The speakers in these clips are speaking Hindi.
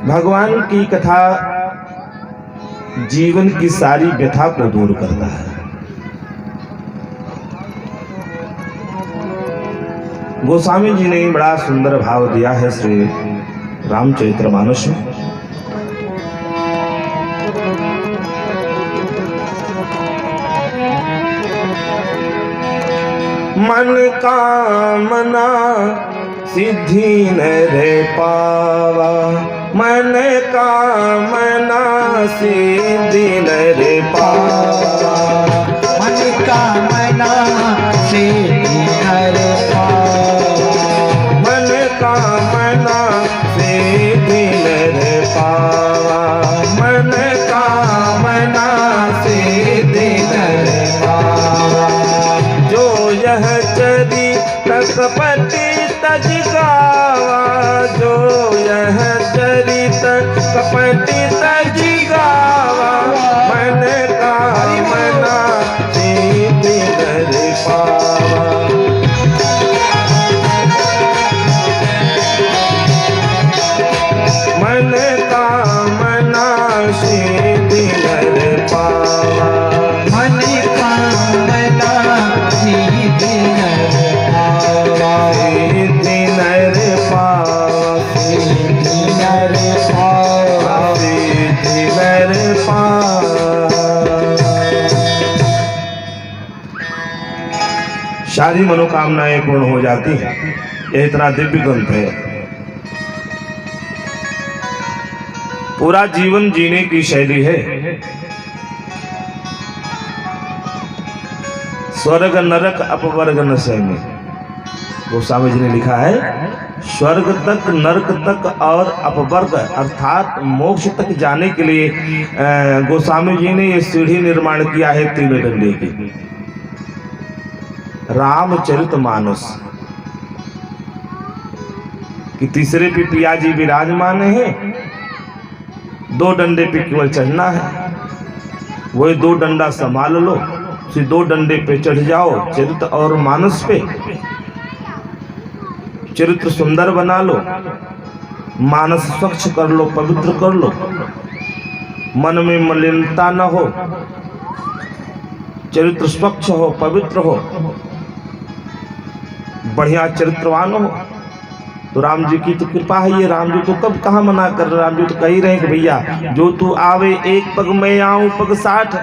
भगवान की कथा जीवन की सारी व्यथा को दूर करता है। गोस्वामी जी ने बड़ा सुंदर भाव दिया है श्री रामचरितमानस में। मन कामना सिद्धि न रे पावा, मन कामना सिद्धि न रे पावा, मन कामना सिद्धि न रे पावा, मन कामना सिद्धि न रे पावा, मन कामना सिद्धि न रे पावा। जो यह चरित कपटी तज गावा, जो यह चरित कपटी तज गावा, मन कामना सिद्धि न रे पावा। मन कामना सिद्धि न रे पावा, मन कामना सिद्धि न रे पावा, सिद्धि न रे पावा, सिद्धि न रे पावा, सिद्धि न रे पावा। सारी मनोकामनाएं पूर्ण हो जाती है। यह इतना दिव्य ग्रंथ है। पूरा जीवन जीने की शैली है। स्वर्ग नरक अपवर्ग न सहने। गोस्वामी जी ने लिखा है स्वर्ग तक, नरक तक और अपवर्ग अर्थात मोक्ष तक जाने के लिए गोस्वामी जी ने ये सीढ़ी निर्माण किया है 3 डंडे की। रामचरितमानस कि तीसरे पे पिया जी विराजमान है, 2 डंडे पे केवल चढ़ना है। वही 2 डंडा संभाल लो, फिर 2 डंडे पे चढ़ जाओ चरित्र और मानस पे। चरित्र सुंदर बना लो, मानस स्वच्छ कर लो, पवित्र कर लो, मन में मलिनता न हो, चरित्र स्वच्छ हो, पवित्र हो, बढ़िया चरित्रवान हो। तो राम जी की तो कृपा है। ये राम जी तो कब कहाँ मना कर रहे। राम जी तो कह ही रहे कि भैया जो तू आवे 1 पग मैं आऊं पग 60,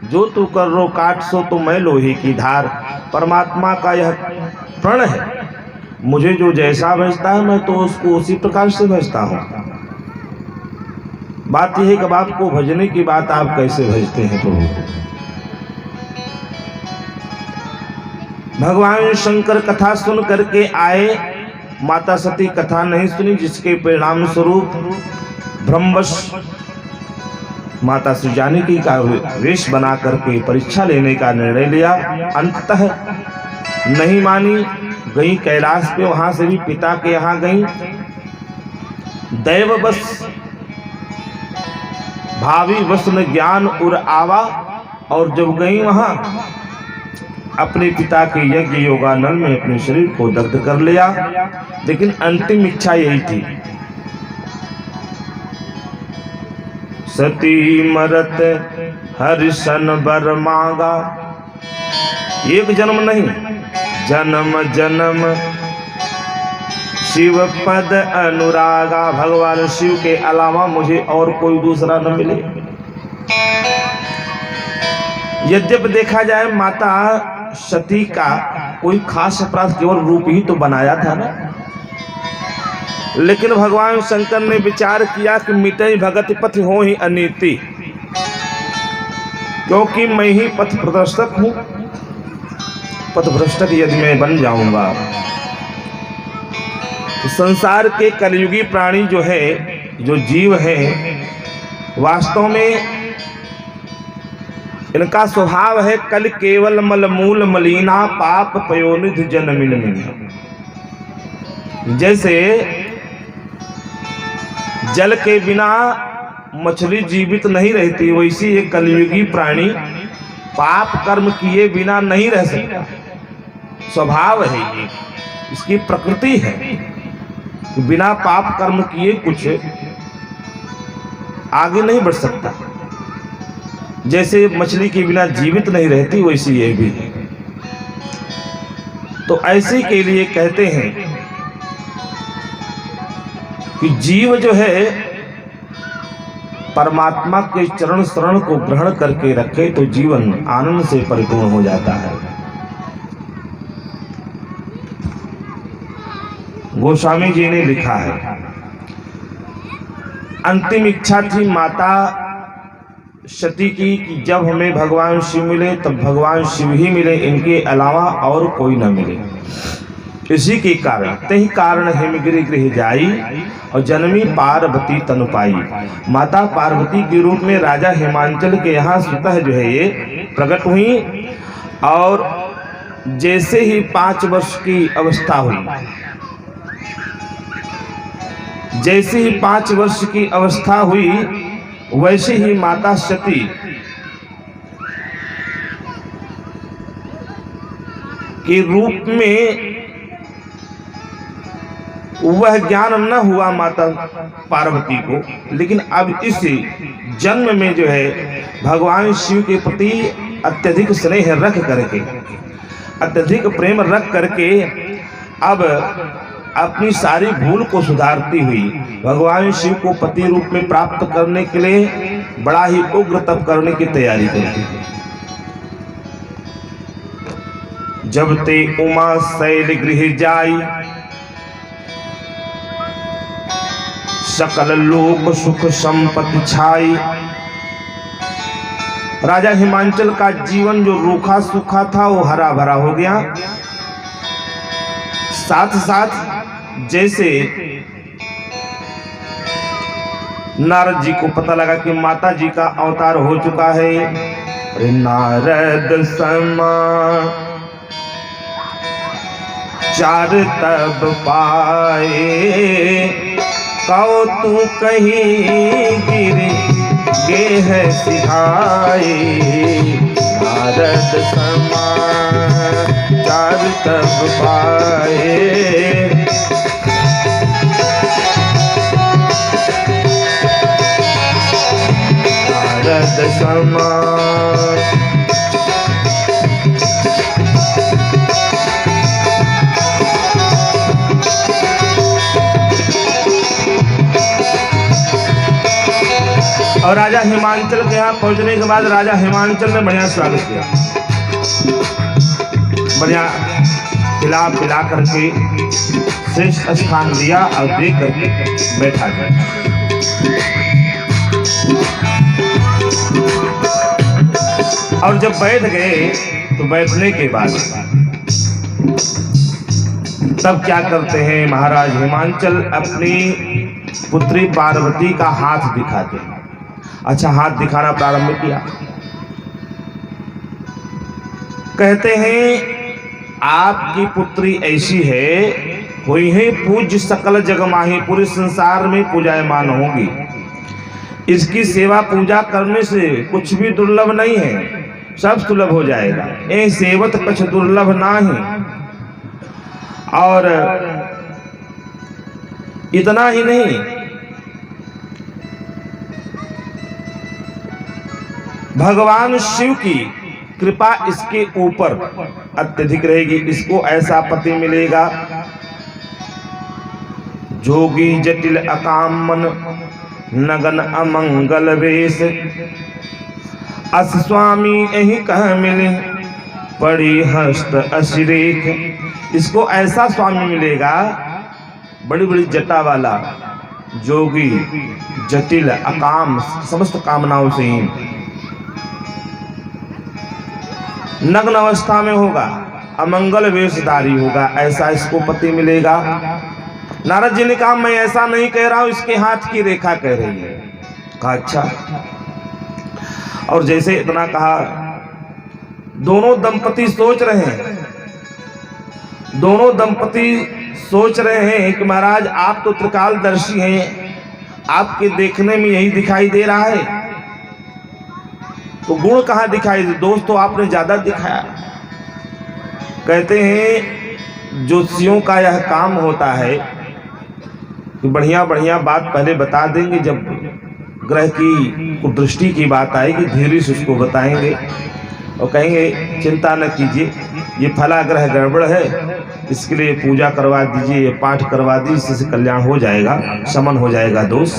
जो तू कर रो काट सो तो मैं लोहे की धार। परमात्मा का यह प्रण है। मुझे जो जैसा भेजता है मैं तो उसको उसी प्रकार से भेजता हूँ। बात यह है कि आपको भजने की बात आप कैसे भेजते हैं प्रभु को। भगवान शंकर कथा सुन करके आए, माता सती कथा नहीं सुनी, जिसके परिणाम स्वरूप ब्रह्मवश माता श्री जानकी का वेश बना करके परीक्षा लेने का निर्णय लिया। अंततः नहीं मानी, गई कैलाश पे, वहां से भी पिता के यहाँ गई। दैववश भावी वसन ज्ञान उर आवा, और जब गई वहां अपने पिता के यज्ञ योगानल में अपने शरीर को दग्ध कर लिया। लेकिन अंतिम इच्छा यही थी, सती मरत हरिशन बर मांगा। 1 जन्म नहीं, जन्म जन्म शिव पद अनुरागा। भगवान शिव के अलावा मुझे और कोई दूसरा न मिले। यद्यपि देखा जाए माता सती का कोई खास अपराध केवल रूप ही तो बनाया था ना, लेकिन भगवान शंकर ने विचार किया कि मिटे भगत पथ हो ही अनीति, क्योंकि मैं ही पथ प्रदर्शक हूं। पथ भ्रष्टक यदि मैं बन जाऊंगा तो संसार के कलयुगी प्राणी जो है, जो जीव है, वास्तव में इनका स्वभाव है कल केवल मल मूल मलिना पाप पयोनिधि जन्मिन मिन। जैसे जल के बिना मछली जीवित नहीं रहती, वैसी एक कलयुगी प्राणी पाप कर्म किए बिना नहीं रह सकता। स्वभाव है ये, इसकी प्रकृति है। बिना पाप कर्म किए कुछ आगे नहीं बढ़ सकता। जैसे मछली के बिना जीवित नहीं रहती, वैसे ये भी। तो ऐसे के लिए कहते हैं कि जीव जो है परमात्मा के चरण शरण को ग्रहण करके रखे तो जीवन आनंद से परिपूर्ण हो जाता है। गोस्वामी जी ने लिखा है, अंतिम इच्छा थी माता सती की कि जब हमें भगवान शिव मिले तब भगवान शिव ही मिले, इनके अलावा और कोई न मिले। इसी के कारण तही कारण हिमगिरि गृह जाई और जन्मी पार्वती तनु पाई। माता पार्वती के रूप में राजा हिमांचल के यहाँ स्वतः जो है ये प्रकट हुई। और जैसे ही 5 वर्ष की अवस्था हुई, जैसे ही 5 वर्ष की अवस्था हुई, वैसे ही माता सती के रूप में वह ज्ञान न हुआ माता पार्वती को, लेकिन अब इस जन्म में जो है भगवान शिव के प्रति अत्यधिक स्नेह रख करके, अत्यधिक प्रेम रख करके अब अपनी सारी भूल को सुधारती हुई भगवान शिव को पति रूप में प्राप्त करने के लिए बड़ा ही उग्र तप करने की तैयारी करती है। जब ते उमा शैल गृह जाई, सकल लोक सुख संपत्ति छाई। राजा हिमांचल का जीवन जो रूखा सूखा था वो हरा भरा हो गया। साथ साथ जैसे नारद जी को पता लगा कि माता जी का अवतार हो चुका है, अरे नारद समा चार तब पाए, कौ तू कहीं गिर गे है सिधाए। नारद समा चार तब पाए, नारद समा। और राजा हिमांचल के यहाँ पहुंचने के बाद राजा हिमांचल ने बढ़िया स्वागत किया, बढ़िया खिला पिला करके श्रेष्ठ स्थान दिया और देख करके बैठा गया। और जब बैठ गए तो बैठने के बाद तब क्या करते हैं महाराज हिमांचल, अपनी पुत्री पार्वती का हाथ दिखाते हैं। अच्छा, हाथ दिखाना प्रारंभ किया। कहते हैं आपकी पुत्री ऐसी है, हुई है पूज्य सकल जग माही, पूरे संसार में पूजायमान होगी। इसकी सेवा पूजा करने से कुछ भी दुर्लभ नहीं है, सब सुलभ हो जाएगा। ए सेवत कुछ दुर्लभ नाही। और इतना ही नहीं, भगवान शिव की कृपा इसके ऊपर अत्यधिक रहेगी। इसको ऐसा पति मिलेगा, जोगी जटिल अकाम मन, नगन अमंगल वेश। अस स्वामी यही कह मिले, पड़ी हस्त अशिरेख। इसको ऐसा स्वामी मिलेगा, बड़ी बड़ी जटा वाला, जोगी, जटिल, अकाम, समस्त कामनाओं से ही, नग्न अवस्था में होगा, अमंगल वेशधारी होगा, ऐसा इसको पति मिलेगा। नारद जी ने कहा मैं ऐसा नहीं कह रहा हूं, इसके हाथ की रेखा कह रही है। कहा अच्छा। और जैसे इतना कहा, दोनों दंपति सोच रहे हैं, दोनों दंपति सोच रहे हैं कि महाराज आप तो त्रिकालदर्शी हैं, आपके देखने में यही दिखाई दे रहा है, तो गुण कहाँ दिखाई दे? दोष तो आपने ज्यादा दिखाया। कहते हैं ज्योतिषियों का यह काम होता है कि बढ़िया बढ़िया बात पहले बता देंगे, जब ग्रह की कुदृष्टि की बात आएगी, धीरे से उसको बताएंगे और कहेंगे चिंता न कीजिए, ये फला ग्रह गड़बड़ है, इसके लिए पूजा करवा दीजिए, ये पाठ करवा दीजिए, इससे कल्याण हो जाएगा, शमन हो जाएगा दोष।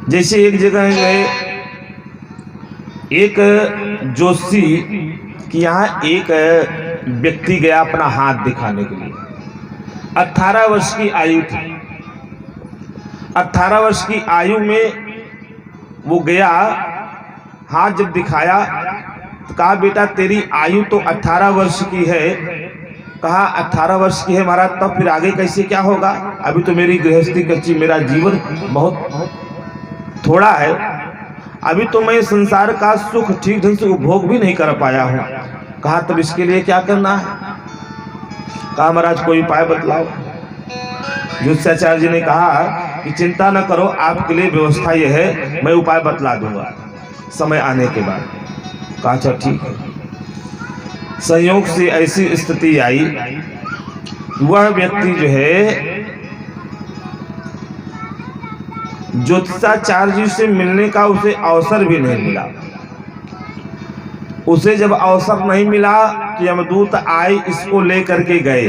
जैसे एक जगह गए, एक जोशी कि यहाँ एक व्यक्ति गया अपना हाथ दिखाने के लिए। 18 वर्ष की आयु थी। 18 वर्ष की आयु में वो गया, हाथ जब दिखाया तो कहा बेटा तेरी आयु तो 18 वर्ष की है। कहा 18 वर्ष की है महाराज, तब फिर आगे कैसे क्या होगा, अभी तो मेरी गृहस्थी कच्ची, मेरा जीवन बहुत थोड़ा है, अभी तो मैं संसार का सुख ठीक ढंग से उपभोग भी नहीं कर पाया हूँ। कहा तब इसके लिए क्या करना है। कहा महाराज कोई उपाय बतलाओ। ज्योतिषाचार्य जी ने कहा कि चिंता न करो, आपके लिए व्यवस्था यह है, मैं उपाय बतला दूंगा समय आने के बाद। कहा अच्छा ठीक है। संयोग से ऐसी स्थिति आई, वह व्यक्ति जो है ज्योतिषाचार्य जी से मिलने का उसे अवसर भी नहीं मिला। उसे जब अवसर नहीं मिला कि यमदूत आए इसको लेकर के गए,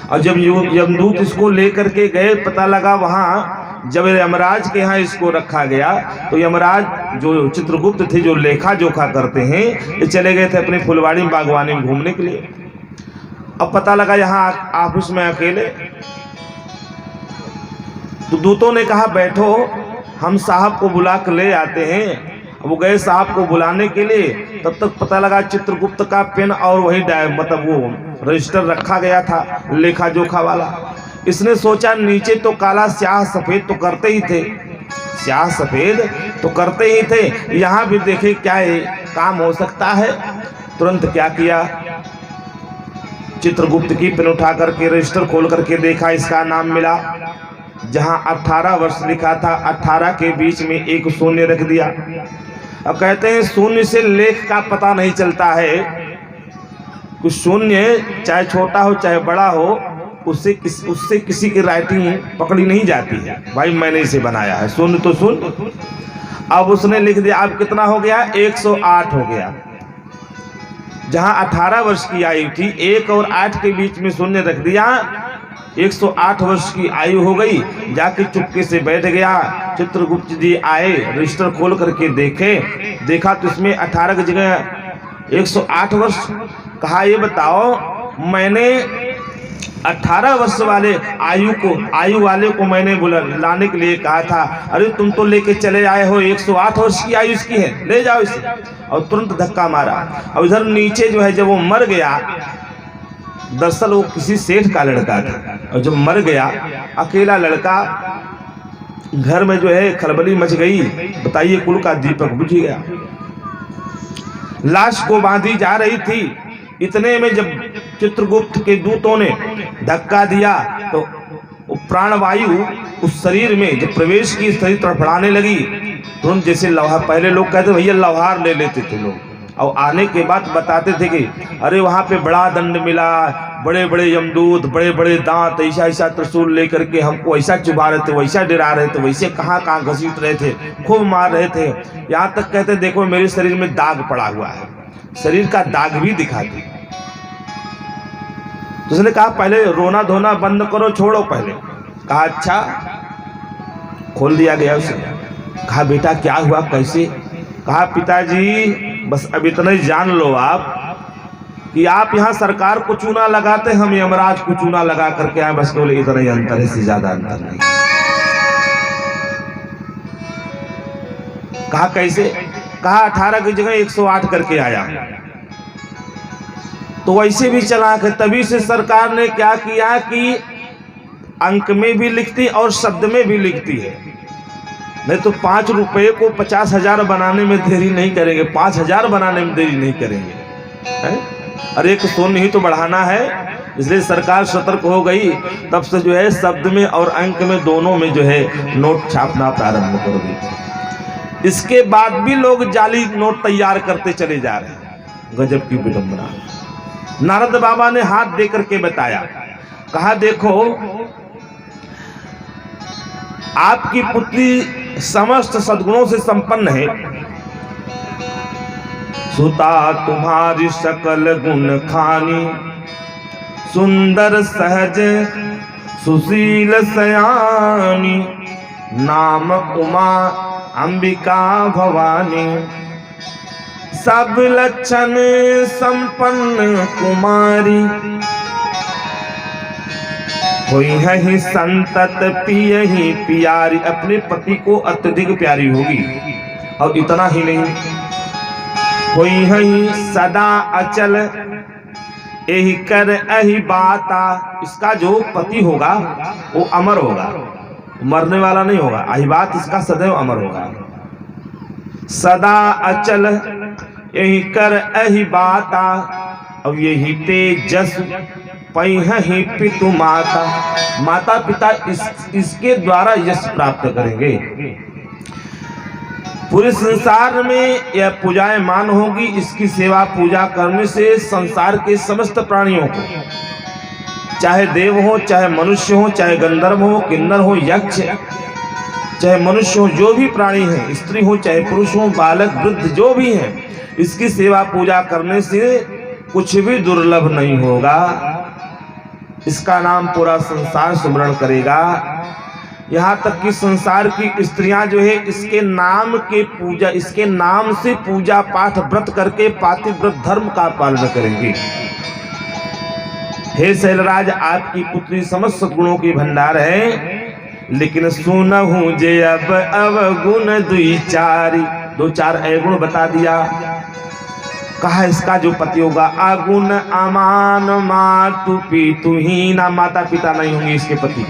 और जब यमदूत इसको लेकर के गए, पता लगा वहां जब यमराज के यहाँ इसको रखा गया तो यमराज जो चित्रगुप्त थे, जो लेखा जोखा करते हैं, ये चले गए थे अपनी फुलवाड़ी में बागवानी में घूमने के लिए। अब पता लगा यहाँ ऑफिस में अकेले, तो दूतों ने कहा बैठो, हम साहब को बुला कर ले आते हैं। वो गए साहब को बुलाने के लिए, तब तक पता लगा चित्रगुप्त का पेन और वही मतलब वो रजिस्टर रखा गया था लेखा जोखा वाला। इसने सोचा नीचे तो काला स्याह सफेद तो करते ही थे, स्याह सफेद तो करते ही थे, यहाँ भी देखे क्या है काम हो सकता है। तुरंत क्या किया, चित्रगुप्त की पेन उठा करके रजिस्टर खोल करके देखा, इसका नाम मिला। जहां 18 वर्ष लिखा था, 18 के बीच में एक शून्य रख दिया। अब कहते हैं शून्य से लेख का पता नहीं चलता है, कुछ शून्य चाहे छोटा हो चाहे बड़ा हो, उससे किसी की राइटिंग पकड़ी नहीं जाती है। भाई मैंने इसे बनाया है, शून्य तो शून्य। अब उसने लिख दिया, अब कितना हो गया, 108 हो गया। जहां 18 वर्ष की आयु थी, 1 और 8 के बीच में शून्य रख दिया, 108 वर्ष की आयु हो गई। जाके चुपके से बैठ गया। चित्रगुप्त जी आए, रजिस्टर खोल करके देखा तो इसमें 18 की जगह 108 वर्ष। कहा ये बताओ, मैंने 18 वर्ष वाले आयु वाले को मैंने लाने के लिए कहा था, अरे तुम तो लेके चले आए हो 108 वर्ष की आयु इसकी है, ले जाओ इसे। और तुरंत धक्का मारा। और इधर नीचे जो है जब वो मर गया, दरअसल वो किसी सेठ का लड़का था, और जब मर गया अकेला लड़का, घर में जो है खलबली मच गई। बताइए, कुल का दीपक बुझ गया। लाश को बांधी जा रही थी, इतने में जब चित्रगुप्त के दूतों ने धक्का दिया तो प्राणवायु उस शरीर में जब प्रवेश की, शरीर तड़फड़ाने लगी। तुरंत जैसे लोहार, पहले लोग कहते भैया लोहार ले लेते थे लोग, और आने के बाद बताते थे कि अरे वहाँ पे बड़ा दंड मिला, बड़े बड़े यमदूत, बड़े बड़े दांत, ऐसा ऐसा त्रिशूल लेकर के हमको ऐसा चुभा रहे थे, वैसा डरा रहे थे, वैसे कहाँ कहाँ घसीट रहे थे, खूब मार रहे थे। यहाँ तक कहते देखो मेरे शरीर में दाग पड़ा हुआ है, शरीर का दाग भी दिखाते। तो उसने कहा पहले रोना धोना बंद करो, छोड़ो पहले। कहा अच्छा। खोल दिया गया उसे। कहा बेटा क्या हुआ, कैसे। कहा पिताजी बस अब इतना ही जान लो आप कि आप यहाँ सरकार को चूना लगाते, हम यमराज को चूना लगा करके आए, बस केवल इतना ही अंतर है, इससे ज्यादा अंतर नहीं। कहा कैसे। कहा 18 की जगह 108 करके आया। तो वैसे भी चला के तभी से सरकार ने क्या किया कि अंक में भी लिखती और शब्द में भी लिखती है। नहीं तो 5 रुपए को 50,000 बनाने में देरी नहीं करेंगे, 5,000 बनाने में देरी नहीं करेंगे। अरे एक शून्य ही तो बढ़ाना है, इसलिए सरकार सतर्क हो गई। तब से जो है शब्द में और अंक में दोनों में जो है नोट छापना प्रारंभ कर दी। इसके बाद भी लोग जाली नोट तैयार करते चले जा रहे हैं। गजब की विडंबना। नारद बाबा ने हाथ दे करके बताया, कहा देखो आपकी पुत्री समस्त सद्गुणों से संपन्न है, सुता तुम्हारी सकल गुण खानी, सुंदर सहज सुशील सयानी, नाम उमा अंबिका भवानी, सब लक्षण संपन्न कुमारी, हुई है ही संतत पिय ही प्यारी। अपने पति को अत्यधिक प्यारी होगी। और इतना ही नहीं, हुई है ही सदा अचल यही कर यही बाता। इसका जो पति होगा वो अमर होगा, मरने वाला नहीं होगा। यही बात इसका सदैव अमर होगा। सदा अचल यही कर यही बाता, अब यही तेजस पई ही पितु माता। माता पिता इसके द्वारा यश प्राप्त करेंगे। पूरे संसार में यह पूजायमान होगी। इसकी सेवा पूजा करने से संसार के समस्त प्राणियों को, चाहे देव हो, चाहे मनुष्य हो, चाहे गंधर्व हो, किन्नर हो, यक्ष, चाहे मनुष्य हो, जो भी प्राणी है, स्त्री हो चाहे पुरुष हो, बालक वृद्ध जो भी है, इसकी सेवा पूजा करने से कुछ भी दुर्लभ नहीं होगा। इसका नाम पूरा संसार सुमरण करेगा। यहाँ तक कि संसार की स्त्रियां जो है इसके नाम के पूजा, इसके नाम से पूजा पाठ व्रत करके पातिव्रत धर्म का पालन करेंगे। हे शैलराज, आपकी पुत्री समस्त गुणों की भंडार है, लेकिन सुनहु जे अब अवगुण दुई चारी। 2-4 अवगुण बता दिया। कहा इसका जो पति होगा अगुण अमान मातु पितु हीना, माता पिता नहीं होंगे इसके पति।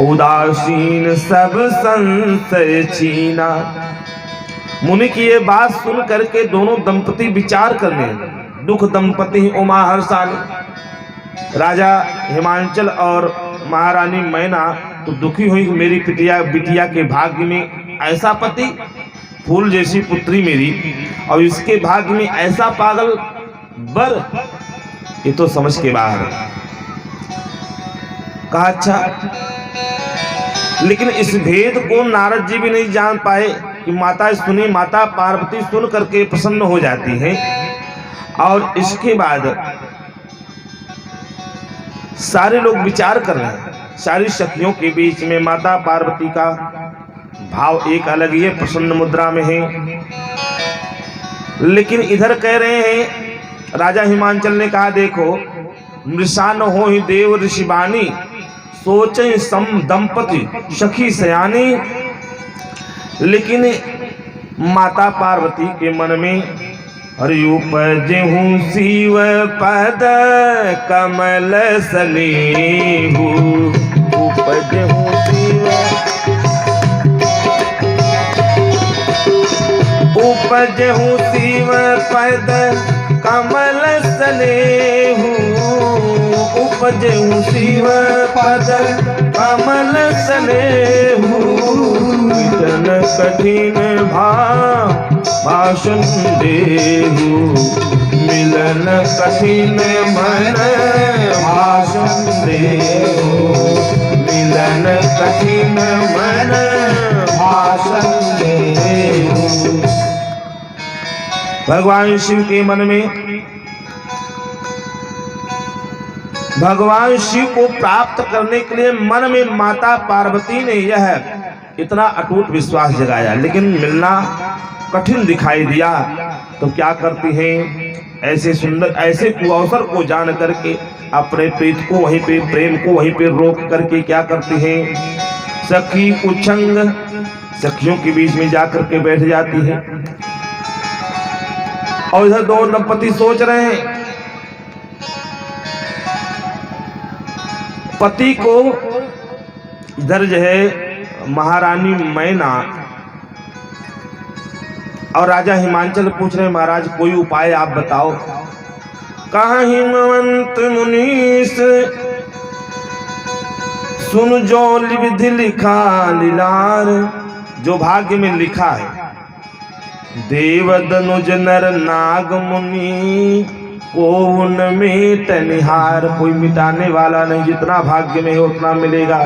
उदासीन सब संशय छीना। मुनि की ये बात सुन करके दोनों दंपति विचार करने, दुख दंपति उमा हर्षाली। राजा हिमांचल और महारानी मैना तो दुखी हुई, मेरी बिटिया के भाग्य में ऐसा पति, फूल जैसी पुत्री मेरी, और इसके भाग्य में ऐसा पागल बर, ये तो समझ के बाहर है। कहा अच्छा, लेकिन इस भेद को नारद जी भी नहीं जान पाए कि माता सुनी, माता पार्वती सुन करके प्रसन्न हो जाती है। और इसके बाद सारे लोग विचार कर रहे हैं। सारी शक्तियों के बीच में माता पार्वती का भाव एक अलग ही है, प्रसन्न मुद्रा में है। लेकिन इधर कह रहे हैं, राजा हिमांचल ने कहा देखो, मृषान हो ही देव ऋषिवाणी, सोचे सम दंपति सखी सयानी। लेकिन माता पार्वती के मन में हरि उपजहु शिव पद कमल सनेहु, उपजहु शिव उपजहु शिव पद कमल सनेहु, उपजहु शिव पद कमल सनेहु। वितन कठिन भाषण देहु, मिलन कठिन मन भाषण देहु, मिलन कठिन मन भाषण देहु। भगवान शिव के मन में भगवान शिव को प्राप्त करने के लिए मन में माता पार्वती ने यह इतना अटूट विश्वास जगाया, लेकिन मिलना कठिन दिखाई दिया। तो क्या करती हैं, ऐसे सुंदर ऐसे कुअवसर को जान करके अपने प्रीत को वहीं पे, प्रेम को वहीं पे रोक करके क्या करती हैं, सखी उछंग सखियों के बीच में जाकर के बैठ जाती है। और इधर दो दंपति सोच रहे हैं, पति को इधर जो है महारानी मैना और राजा हिमांचल पूछ रहे, महाराज कोई उपाय आप बताओ। कहा हिमवंत मुनीस सुन जो विधि लिखा लीलार, जो भाग्य में लिखा है, देव दनुज नर नाग मुनि को उनमें तनिहार। कोई मिटाने वाला नहीं, जितना भाग्य में है उतना मिलेगा।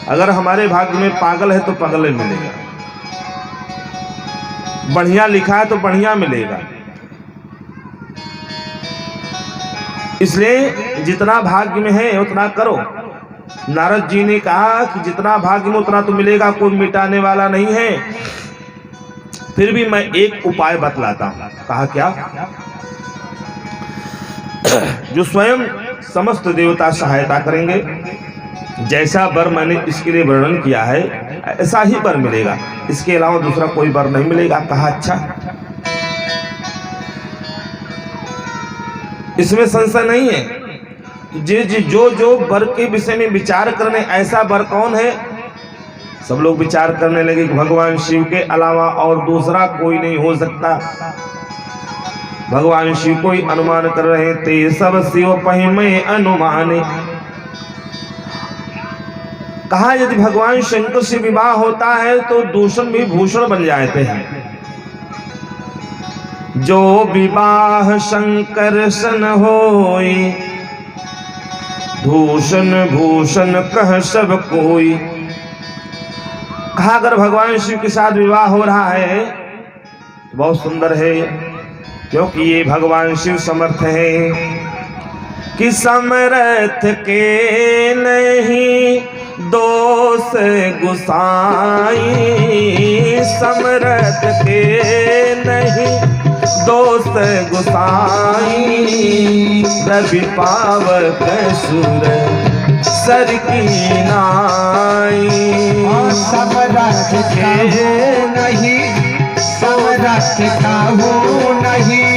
अगर हमारे भाग्य में पागल है तो पागल ही मिलेगा, बढ़िया लिखा है तो बढ़िया मिलेगा। इसलिए जितना भाग्य में है उतना करो। नारद जी ने कहा कि जितना भाग्य में उतना तो मिलेगा, कोई मिटाने वाला नहीं है। फिर भी मैं एक उपाय बतलाता हूं। कहा क्या? जो स्वयं समस्त देवता सहायता करेंगे, जैसा वर मैंने इसके लिए वर्णन किया है ऐसा ही वर मिलेगा, इसके अलावा दूसरा कोई वर नहीं मिलेगा। कहा अच्छा, इसमें संशय नहीं है। जो वर के विषय में विचार करने, ऐसा वर कौन है? सब लोग विचार करने लगे कि भगवान शिव के अलावा और दूसरा कोई नहीं हो सकता। भगवान शिव को ही अनुमान कर रहे थे। सब शिव पहिमे अनुमाने। कहा यदि भगवान शंकर से विवाह होता है तो दूषण भी भूषण बन जाते हैं। जो विवाह शंकर सन होई, दूषण भूषण कह सब कोई। कहा अगर भगवान शिव के साथ विवाह हो रहा है तो बहुत सुंदर है, क्योंकि ये भगवान शिव समर्थ है कि समर्थ के नहीं दोष गुसाई, समर्थ के नहीं दोष गुसाई। रवि पावक सुर सर की नाई, समरथ काहू नहीं, समरथ काहू नहीं,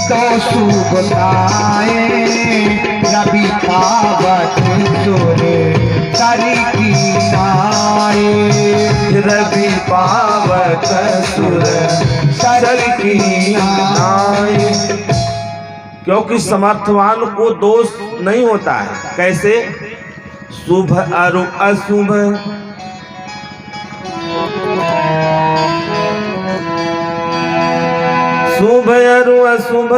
दोषु बताए। रवि पावक सुर सर की नाई, रवि पावक सुर सर की नाई। क्योंकि समर्थवान को दोष नहीं होता है। कैसे? शुभ और अशुभ, शुभ और अशुभ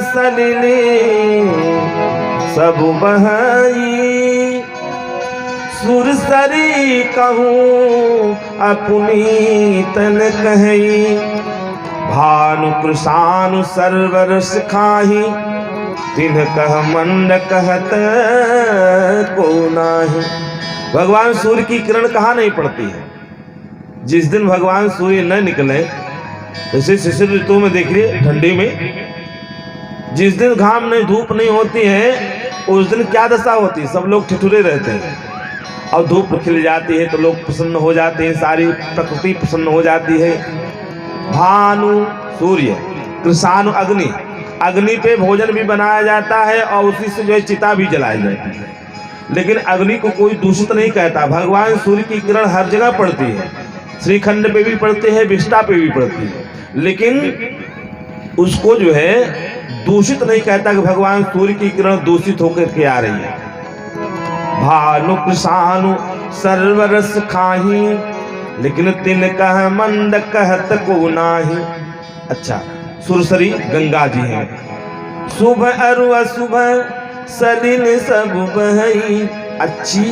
सलिले सब बहाई। सुरसरी कहूँ अपनी तन कही, भानु कृषानु सरवर सिखाही। तिन्ह कह मंड कहत को नाही। भगवान सूर्य की किरण कहाँ नहीं पड़ती है? जिस दिन भगवान सूर्य न निकले, जैसे शिशिर ऋतु में देख लिए ठंडी में, जिस दिन घाम नहीं, धूप नहीं होती है, उस दिन क्या दशा होती है? सब लोग ठिठुरे रहते हैं। और धूप खिल जाती है तो लोग प्रसन्न हो जाते हैं, सारी प्रकृति प्रसन्न हो जाती है। भानु सूर्य, कृषानु अग्नि, अग्नि पे भोजन भी बनाया जाता है और उसी से जो है चिता भी जलाई जाती है। लेकिन अग्नि को कोई दूषित नहीं कहता। भगवान सूर्य की किरण हर जगह पड़ती है, श्रीखंड पे भी पड़ती है, विष्ठा पे भी पड़ती है, लेकिन उसको जो है दूषित नहीं कहता कि भगवान सूर्य की किरण दूषित होकर के आ रही है। भानु कृषानु सर्वरस खाही, लेकिन तिन कह मंद कहत को नाही। अच्छा, सुरसरी गंगा जी हैं। शुभ अरु अशुभ सलिल सब बहई। अच्छी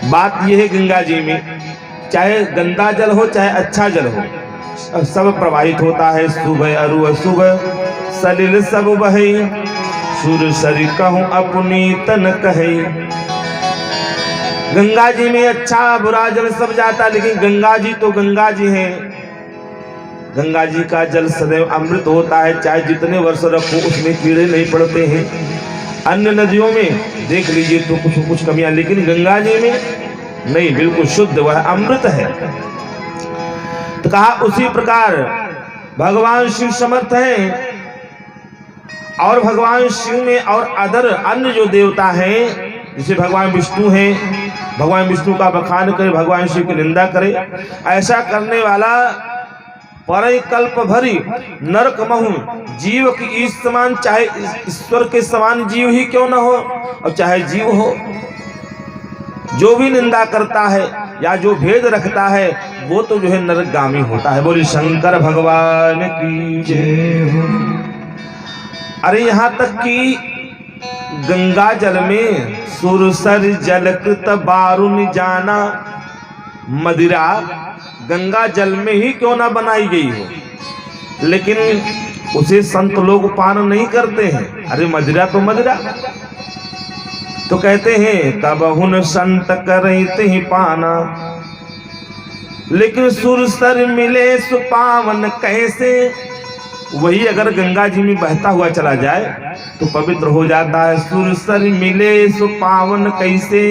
बात यह है गंगा जी में, चाहे गंदा जल हो चाहे अच्छा जल हो, सब प्रवाहित होता है। शुभ अरु अशुभ सलिल सब बहई, सुरसरी कहूँ अपनी तन कही। गंगा जी में अच्छा बुरा जल सब जाता, लेकिन गंगा जी तो गंगा जी हैं। गंगा जी का जल सदैव अमृत होता है, चाहे जितने वर्ष रखो उसमें कीड़े नहीं पड़ते हैं। अन्य नदियों में देख लीजिए तो कुछ कमियां, लेकिन गंगा जी में नहीं, बिल्कुल शुद्ध, वह अमृत है। तो कहा उसी प्रकार भगवान शिव समर्थ हैं, और भगवान शिव में और अदर अन्य जो देवता हैं, जैसे भगवान विष्णु हैं, भगवान विष्णु का बखान करे, भगवान शिव की निंदा करे, ऐसा करने वाला परई कल्प भरी नरक महु जीव की इस समान, चाहे ईश्वर के समान जीव ही क्यों न हो, और चाहे जीव हो, जो भी निंदा करता है या जो भेद रखता है वो तो जो है नरकगामी होता है। बोली शंकर भगवान की जय हो। अरे यहाँ तक कि गंगा जल में सुरसर जलकृत बारुन जाना। मदिरा गंगा जल में ही क्यों ना बनाई गई हो, लेकिन उसे संत लोग पान नहीं करते हैं। अरे मदिरा तो मदिरा, तो कहते हैं तब हुन संत करते ही पाना। लेकिन सुरसर मिले सुपावन कैसे, वही अगर गंगा जी में बहता हुआ चला जाए तो पवित्र हो जाता है। सुरसर मिले सुपावन कैसे,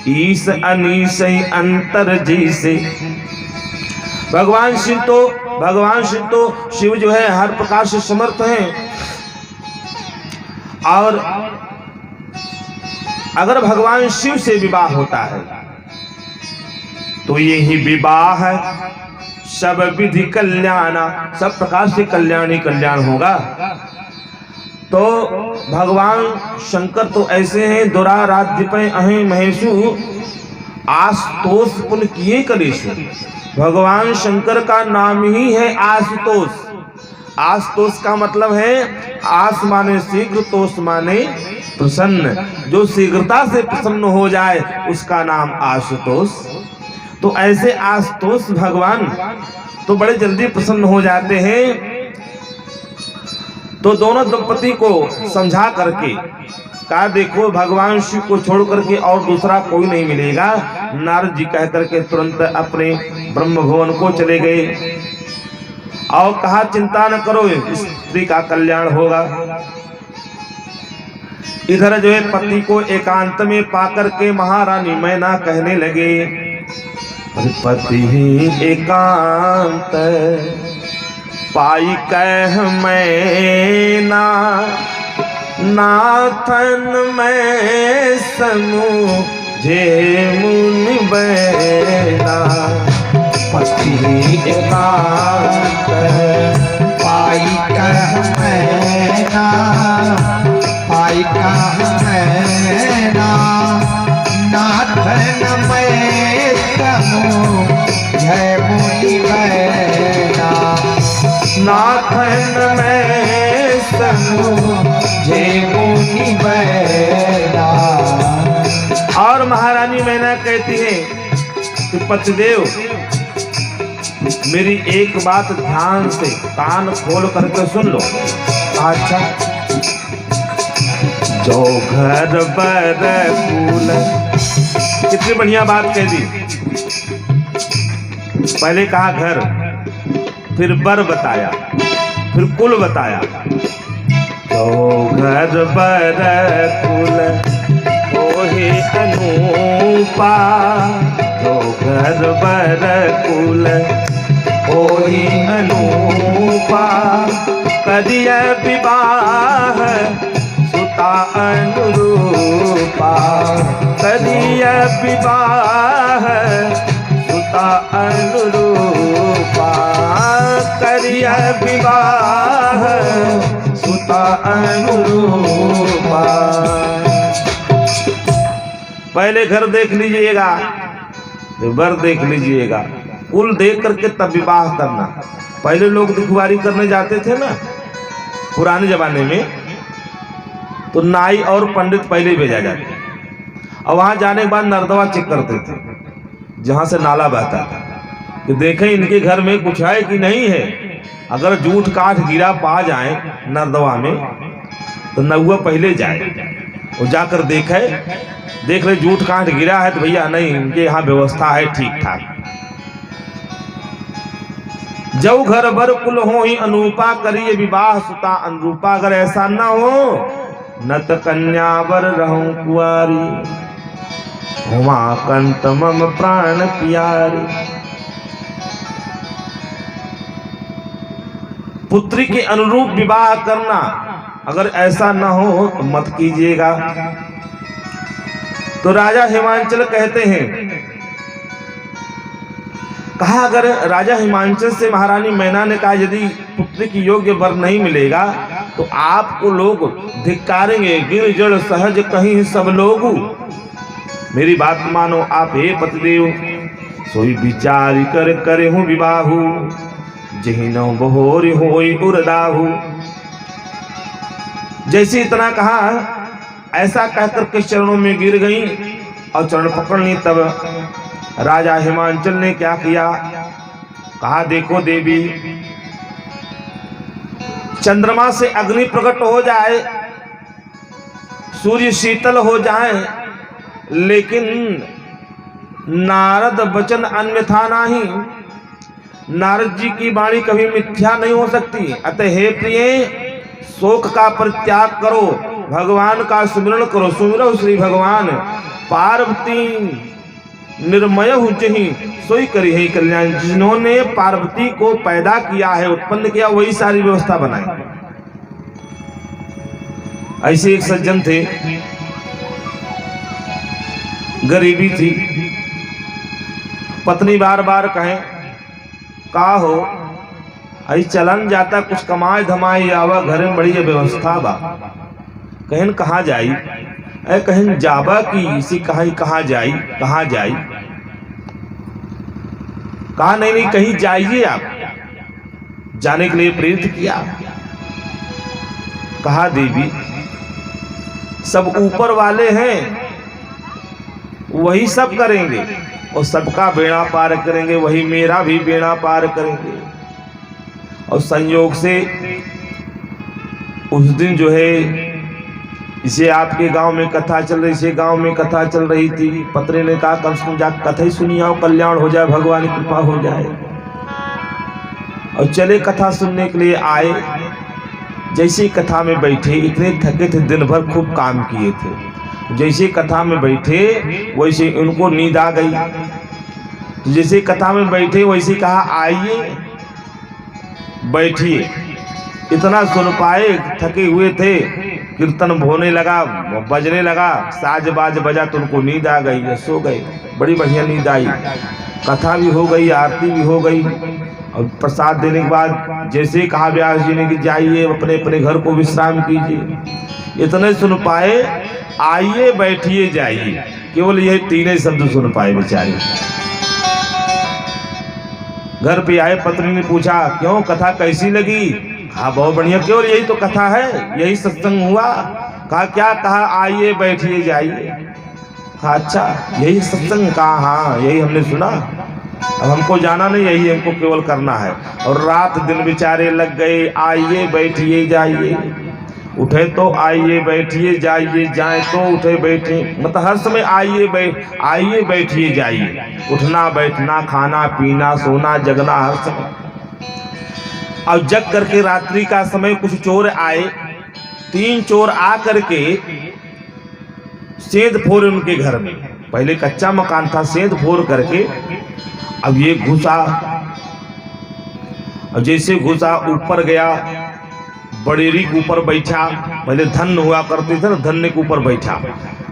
ईश अनीश अंतर जी से। भगवान शिव तो शिव जो है हर प्रकार से समर्थ हैं। और अगर भगवान शिव से विवाह होता है तो यही विवाह है सब विधि कल्याणा, सब प्रकार से कल्याण ही कल्याण होगा। तो भगवान शंकर तो ऐसे हैं, दुराराध्य पे अहे महेशु आशुतोष पुन किए कलेशु। भगवान शंकर का नाम ही है आशुतोष। आशुतोष का मतलब है आस माने शीघ्र, तोष माने प्रसन्न। जो शीघ्रता से प्रसन्न हो जाए उसका नाम आशुतोष। तो ऐसे आशुतोष भगवान तो बड़े जल्दी प्रसन्न हो जाते हैं। तो दोनों दंपति को समझा करके कहा देखो भगवान शिव को छोड़ करके और दूसरा कोई नहीं मिलेगा। नारद जी कह करके तुरंत अपने ब्रह्म भवन को चले गए और कहा चिंता न करो, स्त्री का कल्याण होगा। इधर जो है पति को एकांत में पाकर के महारानी मैना कहने लगे, पति एकांत पाई कह मैना, नाथन में समूझे मुनि बैना। पति एकांत पाई कह मैना, पाई कह मैना, नाथन में समूझे मुनि बैना। नाथन में समूझे मुनि बैना। और महारानी मैना कहती है कि पतिदेव मेरी एक बात ध्यान से कान खोल करके सुन लो। अच्छा, जो घर बर फूल, कितनी बढ़िया बात कह दी। पहले कहा घर, फिर बर बताया, फिर कुल बताया। तो घर बर कुल ओहे अनूपा, तो घर बर कुल ओहे अनूपा। करिय विवाह सुता अनुरूपा, करिय विवाह सुता अनुरूपा, करिय विवाह सुता अनुरूपा। पहले घर देख लीजिएगा, बर देख लीजिएगा, कुल देख करके तब विवाह करना। पहले लोग दिखवारी करने जाते थे ना पुराने जमाने में, तो नाई और पंडित पहले भेजा जाते और वहां जाने के बाद नर्दवा चेक करते थे जहां से नाला बहता था कि देखें इनके घर में कुछ है कि नहीं है। अगर जूठ काठ गिरा पा जाए नर्दवा में तो नौवा पहले जाए और जाकर देखे, देख रहे जूठ काठ गिरा है तो भैया नहीं, इनके यहाँ व्यवस्था है ठीक ठाक। जब घर बर कुल हो ही अनूपा, करिए विवाह सुता अनुरूपा। अगर ऐसा ना हो न त कन्यावर रहूं कुआरी, हुआ कंत मम प्राण प्यारी। पुत्री के अनुरूप विवाह करना, अगर ऐसा ना हो तो मत कीजिएगा। तो राजा हिमांचल कहते हैं, कहा अगर राजा हिमांचल से महारानी मैना ने कहा यदि पुत्री की योग्य वर नहीं मिलेगा तो आपको लोग धिक्कारेंगे, गिर जड़ सहज कहीं सब लोग। मेरी बात मानो आप हे पतिदेव, सोई विचार कर करे हूँ विवाहु, जहिनो बहोर होई उरदाहु। जैसे इतना कहा ऐसा कहकर के चरणों में गिर गई और चरण पकड़ ली। तब राजा हिमांचल ने क्या किया, कहा देखो देवी, चंद्रमा से अग्नि प्रकट हो जाए, सूर्य शीतल हो जाए, लेकिन नारद वचन अन्यथा नहीं। नारद जी की वाणी कभी मिथ्या नहीं हो सकती। अतः हे प्रिय, शोक का परित्याग करो, भगवान का सुमिरन करो। सुमिरो श्री भगवान, पार्वती निर्मय हुजहि सोई करी है कल्याण। जिन्होंने पार्वती को पैदा किया है, उत्पन्न किया, वही सारी व्यवस्था बनाई। ऐसे एक सज्जन थे, गरीबी थी, पत्नी बार बार कहें का हो आई चलन जाता, कुछ कमाए धमाए आवा, घर में बड़ी व्यवस्था बा, कहें कहाँ जाई, अरे कहीं जाबा की इसी कहाँ जाई, कहाँ जाई, कहा नहीं नहीं कहीं जाइए आप, जाने के लिए प्रेरित किया। कहा देवी सब ऊपर वाले हैं, वही सब करेंगे और सबका बेड़ा पार करेंगे, वही मेरा भी बेड़ा पार करेंगे। और संयोग से उस दिन जो है, इसे आपके गांव में कथा चल रही, इसे गांव में कथा चल रही थी। पत्नी ने कहा कम से कम जाकर कथा ही सुनिए आओ, कल्याण हो जाए, भगवान की कृपा हो जाए। और चले कथा सुनने के लिए आए। जैसे कथा में बैठे, इतने थके थे, दिन भर खूब काम किए थे। जैसे कथा में बैठे वैसे उनको नींद आ गई। जैसे कथा में बैठे वैसे कहा आइए बैठिए। इतना सुन पाए, थके हुए थे, कीर्तन होने लगा, बजने लगा, साज बाज बजा तो उनको नींद आ गई, सो गए। बड़ी बढ़िया नींद आई, कथा भी हो गई, आरती भी हो गई। और प्रसाद देने के बाद जैसे ही कहा व्यास जी ने कि जाइए अपने अपने घर को विश्राम कीजिए, इतने सुन पाए आइए बैठिए जाइए, केवल यही तीन शब्द सुन पाए बेचारे। घर पे आए, पत्नी ने पूछा क्यों कथा कैसी लगी? हाँ बहुत बढ़िया, केवल यही तो कथा है, यही सत्संग हुआ। कहा क्या? कहा आइए बैठिए जाइए। कहा अच्छा यही सत्संग? कहा हाँ यही हमने सुना, अब हमको जाना नहीं, यही हमको केवल करना है। और रात दिन बेचारे लग गए, आइए बैठिए जाइए, उठे तो आइए बैठिए जाइए, जाए तो उठे बैठे, मतलब हर समय आइए बैठिए जाइए, उठना बैठना, खाना पीना, सोना जगना, हर समय। और जग करके रात्रि का समय कुछ चोर आए, 3 चोर आ करके सेंध फोड़ उनके घर में। पहले कच्चा मकान था, सेंध फोड़ करके अब ये घुसा, और जैसे घुसा ऊपर गया, बड़ेरी के ऊपर बैठा। पहले धन हुआ करते थे ना, धन्य के ऊपर बैठा।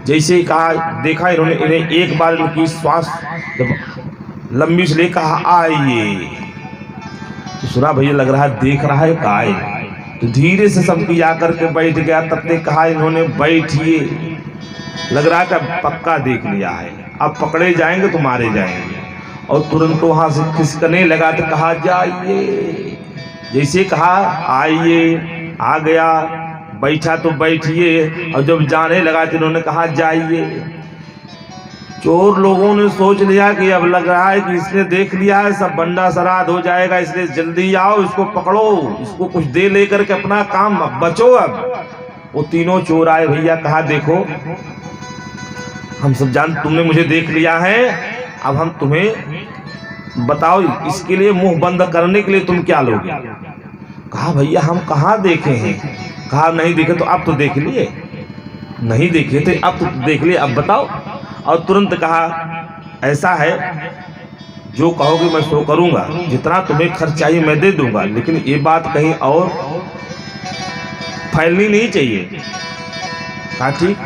जैसे ही कहा, देखा इन्होंने, इन्हें एक बार इनकी श्वास जब लंबी से ले, कहा आइए, तो सुना भैया लग रहा है देख रहा है का आए, तो धीरे से सबकी आकर के बैठ गया। तब तक कहा इन्होंने बैठिए, लग रहा है कि पक्का देख लिया है, अब पकड़े जाएंगे तो मारे जाएंगे। और तुरंत वहां से खिसकने लगा तो कहा जाइए। जैसे कहा आइए, आ गया, बैठा तो बैठिए, और जब जाने लगा तो इन्होंने कहा जाइए। चोर लोगों ने सोच लिया कि अब लग रहा है कि इसने देख लिया है, सब बंडा सराद हो जाएगा, इसलिए जल्दी आओ, इसको पकड़ो, इसको कुछ दे लेकर के अपना काम बचो। अब वो तीनों चोर आए भैया, कहा देखो हम सब जान, तुमने मुझे देख लिया है, अब हम तुम्हें बताओ इसके लिए मुंह बंद करने के लिए तुम क्या लोगे? कहा भैया हम कहाँ देखे हैं। कहा नहीं देखे तो अब तो देख लिए, नहीं देखे थे अब तो देख लिए, अब बताओ। और तुरंत कहा ऐसा है, जो कहोगे मैं सो करूंगा, जितना तुम्हें खर्च चाहिए मैं दे दूंगा, लेकिन ये बात कहीं और फैलनी नहीं चाहिए। कहा ठीक।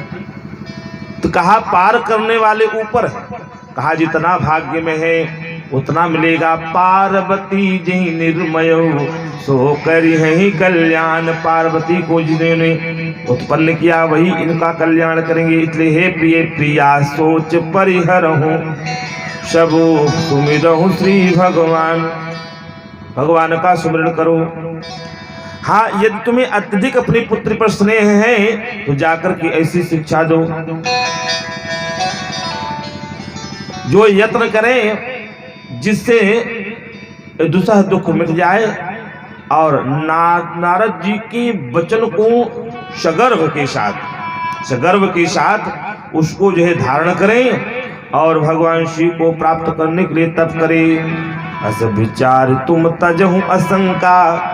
तो कहा पार करने वाले ऊपर है, कहा जितना भाग्य में है उतना मिलेगा। पार्वती जी निर्मय सो करी है कल्याण, पार्वती को जिन्होंने उत्पन्न किया वही इनका कल्याण करेंगे। इसलिए हे प्रिय प्रिया सोच परिहरहु, सबो सुमिरहु श्री भगवान, भगवान का सुमिरन करो। हाँ, यदि तुम्हें अत्यधिक अपनी पुत्री पर स्नेह है तो जाकर के ऐसी शिक्षा दो जो यत्न करे जिससे दूसरा दुख मिट जाए। और नारद जी के वचन को सगर्व के साथ उसको जो है धारण करें और भगवान शिव को प्राप्त करने के लिए तप करें। अस विचार तुम तजहु असंका,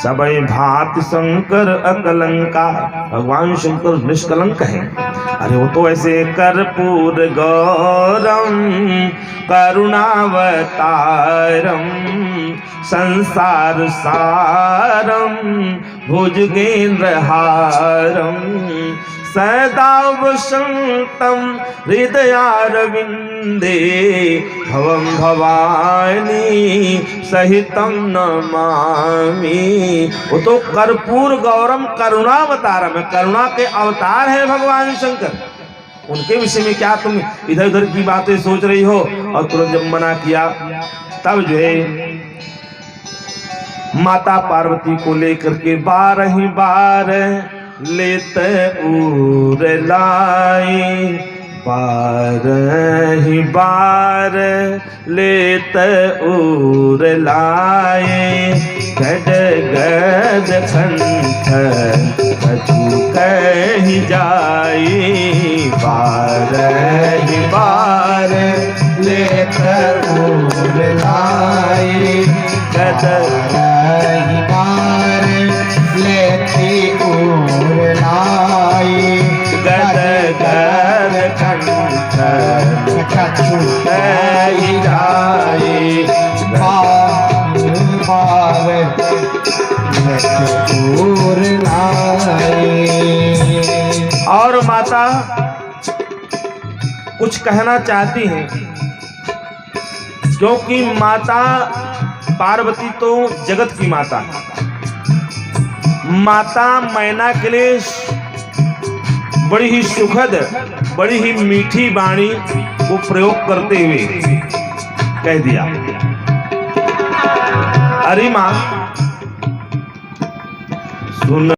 सबय भांति शंकर अकलंका। भगवान शंकर निष्कलंक हैं। अरे वो तो ऐसे कर्पूर गौरम करुणावतारम संसार सारम भुजगेंद्र हारम सदा वसंतम हृदयारविंदे भवम भवानी सहितम नमामि। वो तो कर्पूर गौरम करुणावतारम है, करुणा के अवतार है भगवान शंकर। उनके विषय में क्या तुम इधर उधर की बातें सोच रही हो? और तुरंत जब मना किया तब जो है माता पार्वती को लेकर के 12 बार लेते उर लाई, 12 बार लेते उर लाए। गद गद कंठ कछु कही जाए, 12 बार लेते उर लाए। गद बार लेती उर लाई, गद गद कंठ कछु कही जाए। बार लेती उर लाई। और माता कुछ कहना चाहती हैं, क्योंकि माता पार्वती तो जगत की माता है। माता मैना के लिए बड़ी ही सुखद, बड़ी ही मीठी वाणी को प्रयोग करते हुए कह दिया, अरे मां सुन